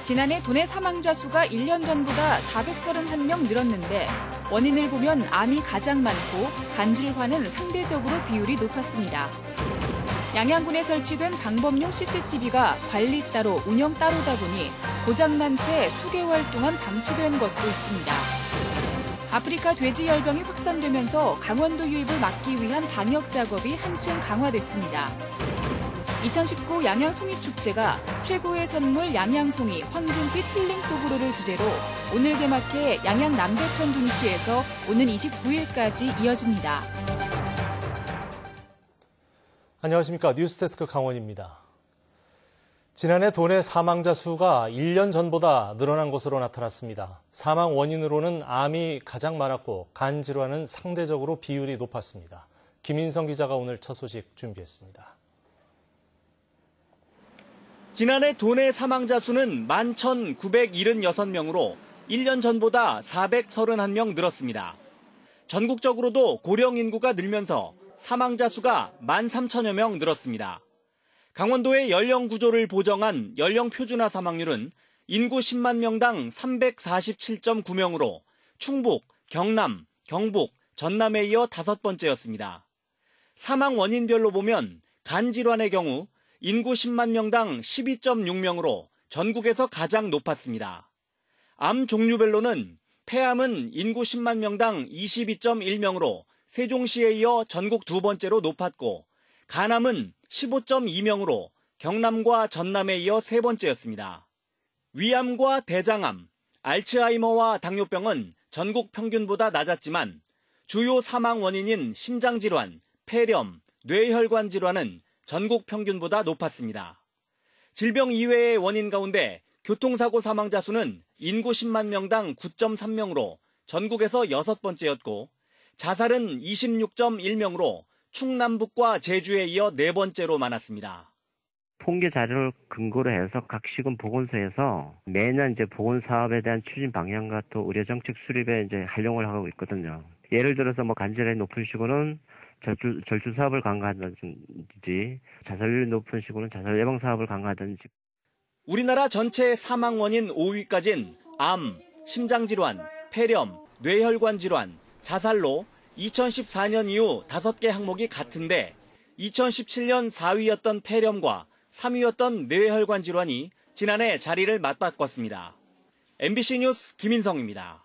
지난해 도내 사망자 수가 1년 전보다 431명 늘었는데 원인을 보면 암이 가장 많고 간질환은 상대적으로 비율이 높았습니다. 양양군에 설치된 방범용 CCTV가 관리 따로 운영 따로다 보니 고장난 채 수개월 동안 방치된 것도 있습니다. 아프리카 돼지열병이 확산되면서 강원도 유입을 막기 위한 방역 작업이 한층 강화됐습니다. 2019 양양송이축제가 최고의 선물 양양송이 황금빛 힐링 소그로를 주제로 오늘 개막해 양양 남대천 둔치에서 오는 29일까지 이어집니다. 안녕하십니까. 뉴스데스크 강원입니다. 지난해 도내 사망자 수가 1년 전보다 늘어난 것으로 나타났습니다. 사망 원인으로는 암이 가장 많았고 간 질환은 상대적으로 비율이 높았습니다. 김인성 기자가 오늘 첫 소식 준비했습니다. 지난해 도내 사망자 수는 11,976명으로 1년 전보다 431명 늘었습니다. 전국적으로도 고령 인구가 늘면서 사망자 수가 13,000여 명 늘었습니다. 강원도의 연령 구조를 보정한 연령 표준화 사망률은 인구 10만 명당 347.9명으로 충북, 경남, 경북, 전남에 이어 5번째였습니다. 사망 원인별로 보면 간 질환의 경우 인구 10만 명당 12.6명으로 전국에서 가장 높았습니다. 암 종류별로는 폐암은 인구 10만 명당 22.1명으로 세종시에 이어 전국 두 번째로 높았고 간암은 15.2명으로 경남과 전남에 이어 세 번째였습니다. 위암과 대장암, 알츠하이머와 당뇨병은 전국 평균보다 낮았지만 주요 사망 원인인 심장질환, 폐렴, 뇌혈관 질환은 전국 평균보다 높았습니다. 질병 이외의 원인 가운데 교통사고 사망자 수는 인구 10만 명당 9.3명으로 전국에서 6번째였고 자살은 26.1명으로 충남북과 제주에 이어 4번째로 많았습니다. 통계 자료를 근거로 해서 각 시군 보건소에서 매년 보건 사업에 대한 추진 방향과 또 의료 정책 수립에 활용을 하고 있거든요. 예를 들어서 간질환이 높은 시군은 절주 사업을 강화하든지 자살률이 높은 시군은 자살 예방 사업을 강화하든지. 우리나라 전체 사망 원인 5위까지는 암, 심장질환, 폐렴, 뇌혈관 질환, 자살로 2014년 이후 5개 항목이 같은데 2017년 4위였던 폐렴과 3위였던 뇌혈관 질환이 지난해 자리를 맞바꿨습니다. MBC 뉴스 김인성입니다.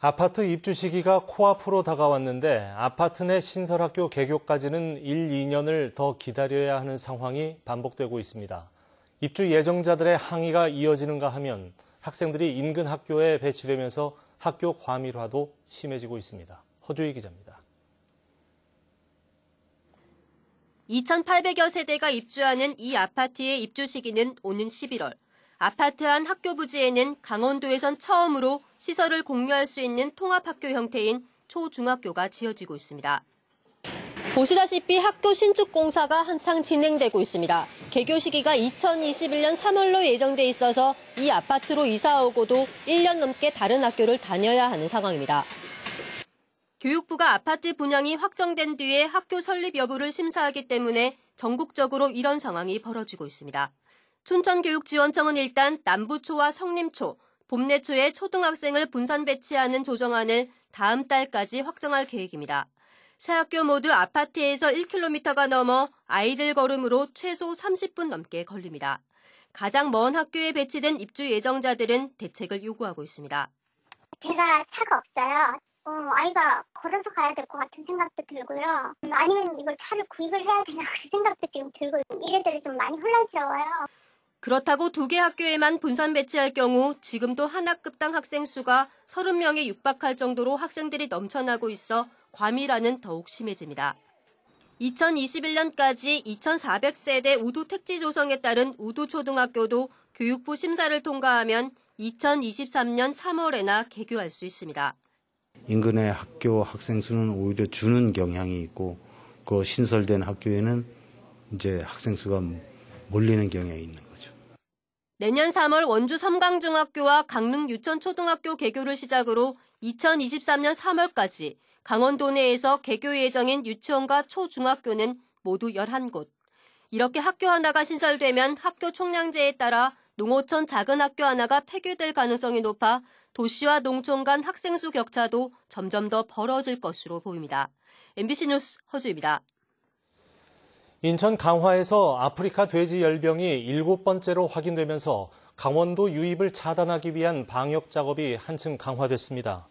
아파트 입주 시기가 코앞으로 다가왔는데 아파트 내 신설학교 개교까지는 1, 2년을 더 기다려야 하는 상황이 반복되고 있습니다. 입주 예정자들의 항의가 이어지는가 하면 학생들이 인근 학교에 배치되면서 학교 과밀화도 심해지고 있습니다. 허주희 기자입니다. 2,800여 세대가 입주하는 이 아파트의 입주 시기는 오는 11월. 아파트 안 학교 부지에는 강원도에선 처음으로 시설을 공유할 수 있는 통합학교 형태인 초중학교가 지어지고 있습니다. 보시다시피 학교 신축 공사가 한창 진행되고 있습니다. 개교 시기가 2021년 3월로 예정돼 있어서 이 아파트로 이사 오고도 1년 넘게 다른 학교를 다녀야 하는 상황입니다. 교육부가 아파트 분양이 확정된 뒤에 학교 설립 여부를 심사하기 때문에 전국적으로 이런 상황이 벌어지고 있습니다. 춘천교육지원청은 일단 남부초와 성림초, 봄내초에 초등학생을 분산 배치하는 조정안을 다음 달까지 확정할 계획입니다. 세 학교 모두 아파트에서 1km가 넘어 아이들 걸음으로 최소 30분 넘게 걸립니다. 가장 먼 학교에 배치된 입주 예정자들은 대책을 요구하고 있습니다. 제가 차가 없어요. 아이가 걸어서 가야 될 것 같은 생각도 들고요. 아니면 이걸 차를 구입을 해야 되나 그 생각도 지금 들고 이래저래 좀 많이 혼란스러워요. 그렇다고 2개 학교에만 분산 배치할 경우 지금도 한 학급당 학생 수가 30명에 육박할 정도로 학생들이 넘쳐나고 있어 과밀화는 더욱 심해집니다. 2021년까지 2,400세대 우두 택지 조성에 따른 우두초등학교도 교육부 심사를 통과하면 2023년 3월에나 개교할 수 있습니다. 인근의 학교 학생 수는 오히려 주는 경향이 있고 그 신설된 학교에는 학생 수가 몰리는 경향이 있는 거죠. 내년 3월 원주 섬강중학교와 강릉 유천초등학교 개교를 시작으로 2023년 3월까지 강원도 내에서 개교 예정인 유치원과 초중학교는 모두 11곳. 이렇게 학교 하나가 신설되면 학교 총량제에 따라 농어촌 작은 학교 하나가 폐교될 가능성이 높아 도시와 농촌 간 학생 수 격차도 점점 더 벌어질 것으로 보입니다. MBC 뉴스 허주입니다. 인천 강화에서 아프리카 돼지 열병이 7번째로 확인되면서 강원도 유입을 차단하기 위한 방역 작업이 한층 강화됐습니다.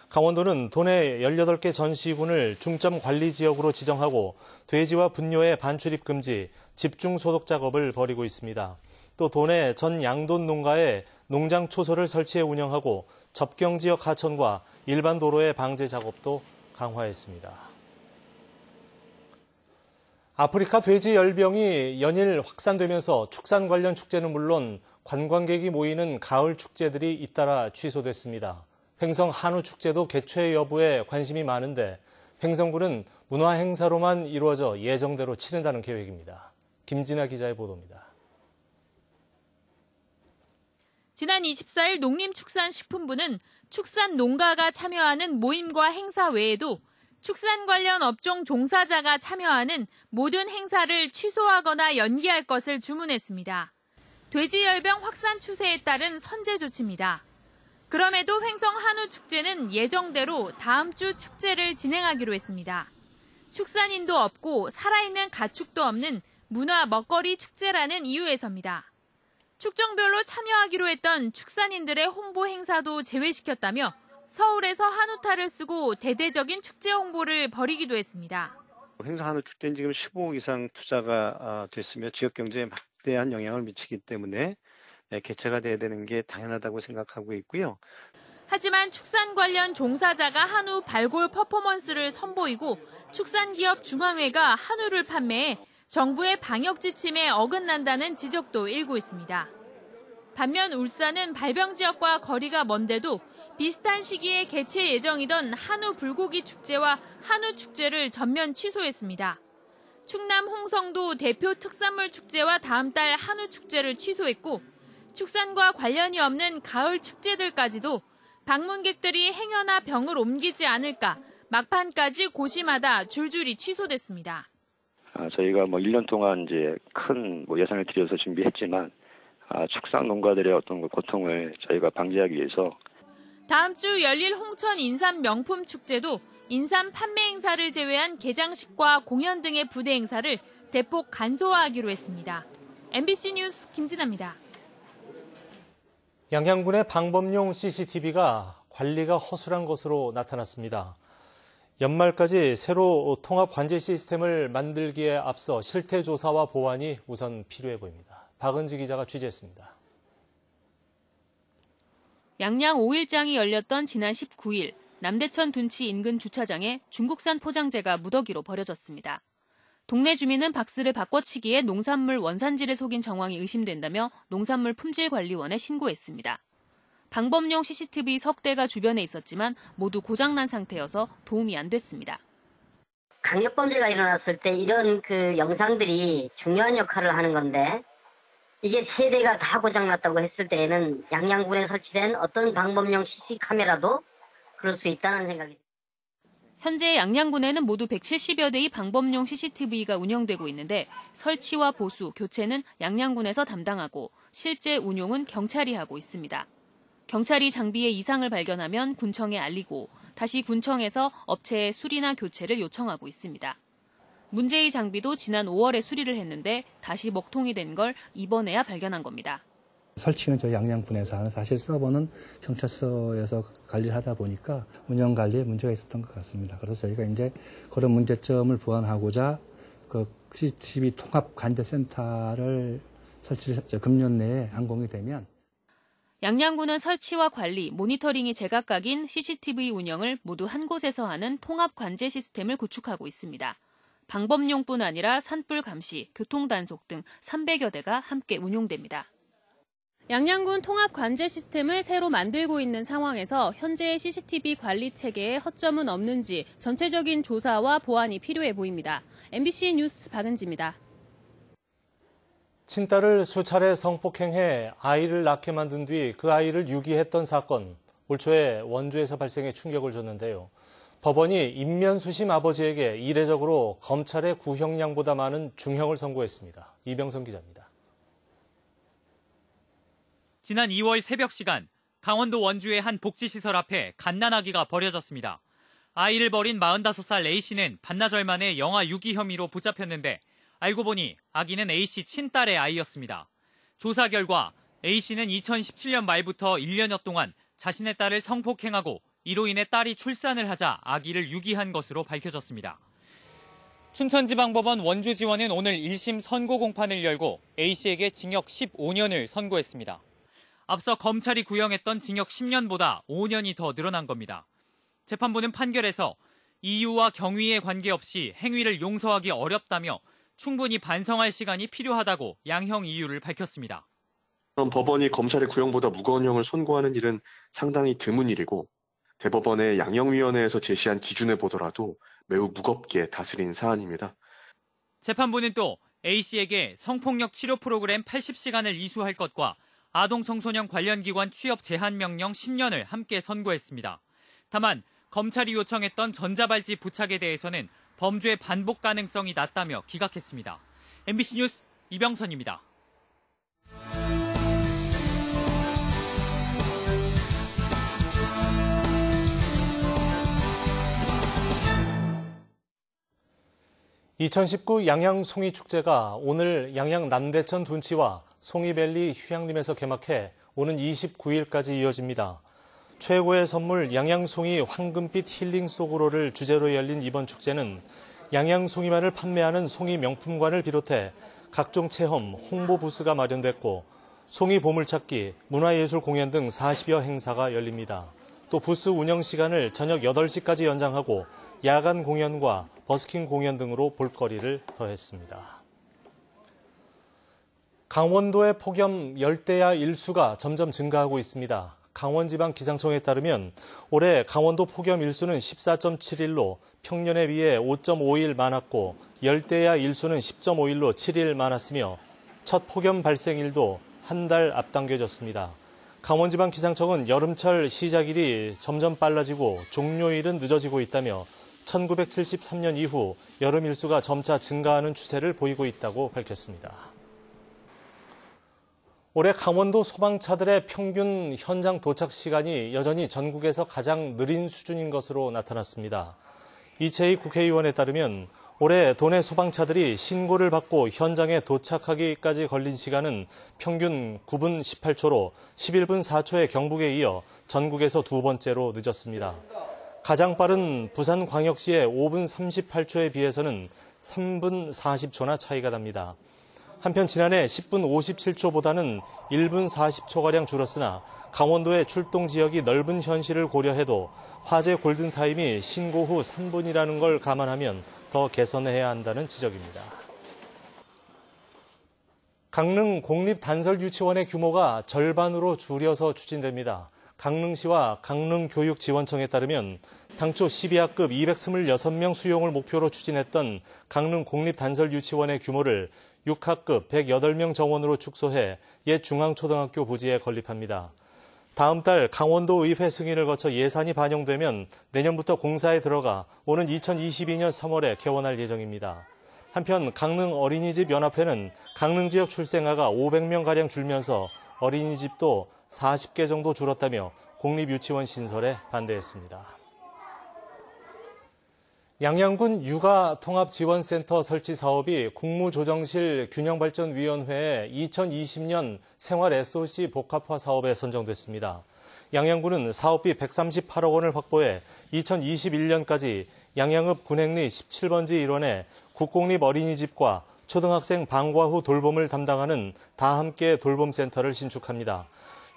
강원도는 도내 18개 전시군을 중점 관리 지역으로 지정하고 돼지와 분뇨의 반출입 금지, 집중 소독 작업을 벌이고 있습니다. 또 도내 전 양돈 농가에 농장 초소를 설치해 운영하고 접경 지역 하천과 일반 도로의 방제 작업도 강화했습니다. 아프리카 돼지 열병이 연일 확산되면서 축산 관련 축제는 물론 관광객이 모이는 가을 축제들이 잇따라 취소됐습니다. 횡성 한우 축제도 개최 여부에 관심이 많은데 횡성군은 문화 행사로만 이루어져 예정대로 치른다는 계획입니다. 김진아 기자의 보도입니다. 지난 24일 농림축산식품부는 축산 농가가 참여하는 모임과 행사 외에도 축산 관련 업종 종사자가 참여하는 모든 행사를 취소하거나 연기할 것을 주문했습니다. 돼지 열병 확산 추세에 따른 선제 조치입니다. 그럼에도 횡성 한우 축제는 예정대로 다음 주 축제를 진행하기로 했습니다. 축산인도 없고 살아있는 가축도 없는 문화 먹거리 축제라는 이유에서입니다. 축종별로 참여하기로 했던 축산인들의 홍보 행사도 제외시켰다며 서울에서 한우탈을 쓰고 대대적인 축제 홍보를 벌이기도 했습니다. 횡성 한우 축제는 지금 15억 이상 투자가 됐으며 지역 경제에 막대한 영향을 미치기 때문에 개최가 돼야 되는 게 당연하다고 생각하고 있고요. 하지만 축산 관련 종사자가 한우 발골 퍼포먼스를 선보이고 축산기업 중앙회가 한우를 판매해 정부의 방역 지침에 어긋난다는 지적도 일고 있습니다. 반면 울산은 발병 지역과 거리가 먼데도 비슷한 시기에 개최 예정이던 한우 불고기 축제와 한우 축제를 전면 취소했습니다. 충남 홍성도 대표 특산물 축제와 다음 달 한우 축제를 취소했고 축산과 관련이 없는 가을 축제들까지도 방문객들이 행여나 병을 옮기지 않을까 막판까지 고심하다 줄줄이 취소됐습니다. 저희가 1년 동안 이제 큰 예산을 들여서 준비했지만 축산 농가들의 어떤 고통을 저희가 방지하기 위해서 다음 주 열릴 홍천 인삼 명품 축제도 인삼 판매 행사를 제외한 개장식과 공연 등의 부대 행사를 대폭 간소화하기로 했습니다. MBC 뉴스 김진아입니다. 양양군의 방범용 CCTV가 관리가 허술한 것으로 나타났습니다. 연말까지 새로 통합 관제 시스템을 만들기에 앞서 실태 조사와 보완이 우선 필요해 보입니다. 박은지 기자가 취재했습니다. 양양 5일장이 열렸던 지난 19일 남대천 둔치 인근 주차장에 중국산 포장재가 무더기로 버려졌습니다. 동네 주민은 박스를 바꿔치기에 농산물 원산지를 속인 정황이 의심된다며 농산물품질관리원에 신고했습니다. 방범용 CCTV 석 대가 주변에 있었지만 모두 고장난 상태여서 도움이 안 됐습니다. 강력범죄가 일어났을 때 이런 영상들이 중요한 역할을 하는 건데 이게 세 대가 다 고장났다고 했을 때에는 양양군에 설치된 어떤 방범용 CC 카메라도 그럴 수 있다는 생각이 듭니다. 현재 양양군에는 모두 170여 대의 방범용 CCTV가 운영되고 있는데 설치와 보수, 교체는 양양군에서 담당하고 실제 운용은 경찰이 하고 있습니다. 경찰이 장비에 이상을 발견하면 군청에 알리고 다시 군청에서 업체에 수리나 교체를 요청하고 있습니다. 문제의 장비도 지난 5월에 수리를 했는데 다시 먹통이 된 걸 이번에야 발견한 겁니다. 설치는 저희 양양군에서 하는 사실 서버는 경찰서에서 관리를 하다 보니까 운영 관리에 문제가 있었던 것 같습니다. 그래서 저희가 이제 그런 문제점을 보완하고자 CCTV 통합 관제센터를 설치를 금년 내에 완공이 되면 양양군은 설치와 관리, 모니터링이 제각각인 CCTV 운영을 모두 한 곳에서 하는 통합 관제 시스템을 구축하고 있습니다. 방범용뿐 아니라 산불 감시, 교통 단속 등 300여 대가 함께 운용됩니다. 양양군 통합 관제 시스템을 새로 만들고 있는 상황에서 현재의 CCTV 관리 체계에 허점은 없는지 전체적인 조사와 보완이 필요해 보입니다. MBC 뉴스 박은지입니다. 친딸을 수차례 성폭행해 아이를 낳게 만든 뒤 그 아이를 유기했던 사건, 올 초에 원주에서 발생해 충격을 줬는데요. 법원이 인면수심 아버지에게 이례적으로 검찰의 구형량보다 많은 중형을 선고했습니다. 이병선 기자입니다. 지난 2월 새벽 시간 강원도 원주의 한 복지시설 앞에 갓난아기가 버려졌습니다. 아이를 버린 45살 A씨는 반나절 만에 영아 유기 혐의로 붙잡혔는데 알고 보니 아기는 A씨 친딸의 아이였습니다. 조사 결과 A씨는 2017년 말부터 1년여 동안 자신의 딸을 성폭행하고 이로 인해 딸이 출산을 하자 아기를 유기한 것으로 밝혀졌습니다. 춘천지방법원 원주지원은 오늘 1심 선고 공판을 열고 A씨에게 징역 15년을 선고했습니다. 앞서 검찰이 구형했던 징역 10년보다 5년이 더 늘어난 겁니다. 재판부는 판결에서 이유와 경위에 관계없이 행위를 용서하기 어렵다며 충분히 반성할 시간이 필요하다고 양형 이유를 밝혔습니다. 그럼 법원이 검찰의 구형보다 무거운 형을 선고하는 일은 상당히 드문 일이고 대법원의 양형위원회에서 제시한 기준에 보더라도 매우 무겁게 다스린 사안입니다. 재판부는 또 A씨에게 성폭력 치료 프로그램 80시간을 이수할 것과 아동 청소년 관련 기관 취업 제한 명령 10년을 함께 선고했습니다. 다만 검찰이 요청했던 전자발찌 부착에 대해서는 범죄 반복 가능성이 낮다며 기각했습니다. MBC 뉴스 이병선입니다. (2019) 양양 송이축제가 오늘 양양 남대천 둔치와 송이밸리 휴양림에서 개막해 오는 29일까지 이어집니다. 최고의 선물 양양송이 황금빛 힐링 속으로를 주제로 열린 이번 축제는 양양송이만을 판매하는 송이 명품관을 비롯해 각종 체험, 홍보 부스가 마련됐고 송이 보물찾기, 문화예술 공연 등 40여 행사가 열립니다. 또 부스 운영 시간을 저녁 8시까지 연장하고 야간 공연과 버스킹 공연 등으로 볼거리를 더했습니다. 강원도의 폭염 열대야 일수가 점점 증가하고 있습니다. 강원지방기상청에 따르면 올해 강원도 폭염 일수는 14.7일로 평년에 비해 5.5일 많았고 열대야 일수는 10.5일로 7일 많았으며 첫 폭염 발생일도 한 달 앞당겨졌습니다. 강원지방기상청은 여름철 시작일이 점점 빨라지고 종료일은 늦어지고 있다며 1973년 이후 여름 일수가 점차 증가하는 추세를 보이고 있다고 밝혔습니다. 올해 강원도 소방차들의 평균 현장 도착 시간이 여전히 전국에서 가장 느린 수준인 것으로 나타났습니다. 이채희 국회의원에 따르면 올해 도내 소방차들이 신고를 받고 현장에 도착하기까지 걸린 시간은 평균 9분 18초로 11분 4초의 경북에 이어 전국에서 두 번째로 늦었습니다. 가장 빠른 부산광역시의 5분 38초에 비해서는 3분 40초나 차이가 납니다. 한편 지난해 10분 57초보다는 1분 40초가량 줄었으나 강원도의 출동 지역이 넓은 현실을 고려해도 화재 골든타임이 신고 후 3분이라는 걸 감안하면 더 개선해야 한다는 지적입니다. 강릉 공립단설유치원의 규모가 절반으로 줄여서 추진됩니다. 강릉시와 강릉교육지원청에 따르면 당초 12학급 226명 수용을 목표로 추진했던 강릉 공립단설유치원의 규모를 6학급 108명 정원으로 축소해 옛 중앙초등학교 부지에 건립합니다. 다음 달 강원도 의회 승인을 거쳐 예산이 반영되면 내년부터 공사에 들어가 오는 2022년 3월에 개원할 예정입니다. 한편 강릉 어린이집 연합회는 강릉 지역 출생아가 500명가량 줄면서 어린이집도 40개 정도 줄었다며 공립유치원 신설에 반대했습니다. 양양군 육아통합지원센터 설치 사업이 국무조정실 균형발전위원회의 2020년 생활 SOC 복합화 사업에 선정됐습니다. 양양군은 사업비 138억 원을 확보해 2021년까지 양양읍 군행리 17번지 일원에 국공립 어린이집과 초등학생 방과 후 돌봄을 담당하는 다함께 돌봄센터를 신축합니다.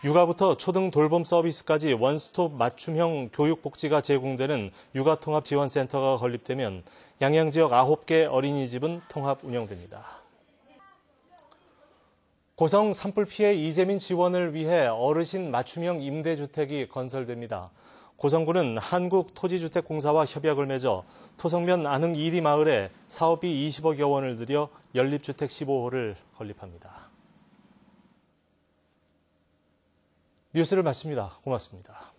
육아부터 초등 돌봄 서비스까지 원스톱 맞춤형 교육복지가 제공되는 육아통합지원센터가 건립되면 양양 지역 9개 어린이집은 통합 운영됩니다. 고성 산불 피해 이재민 지원을 위해 어르신 맞춤형 임대주택이 건설됩니다. 고성군은 한국토지주택공사와 협약을 맺어 토성면 안흥 2리 마을에 사업비 20억여 원을 들여 연립주택 15호를 건립합니다. 뉴스를 마칩니다. 고맙습니다.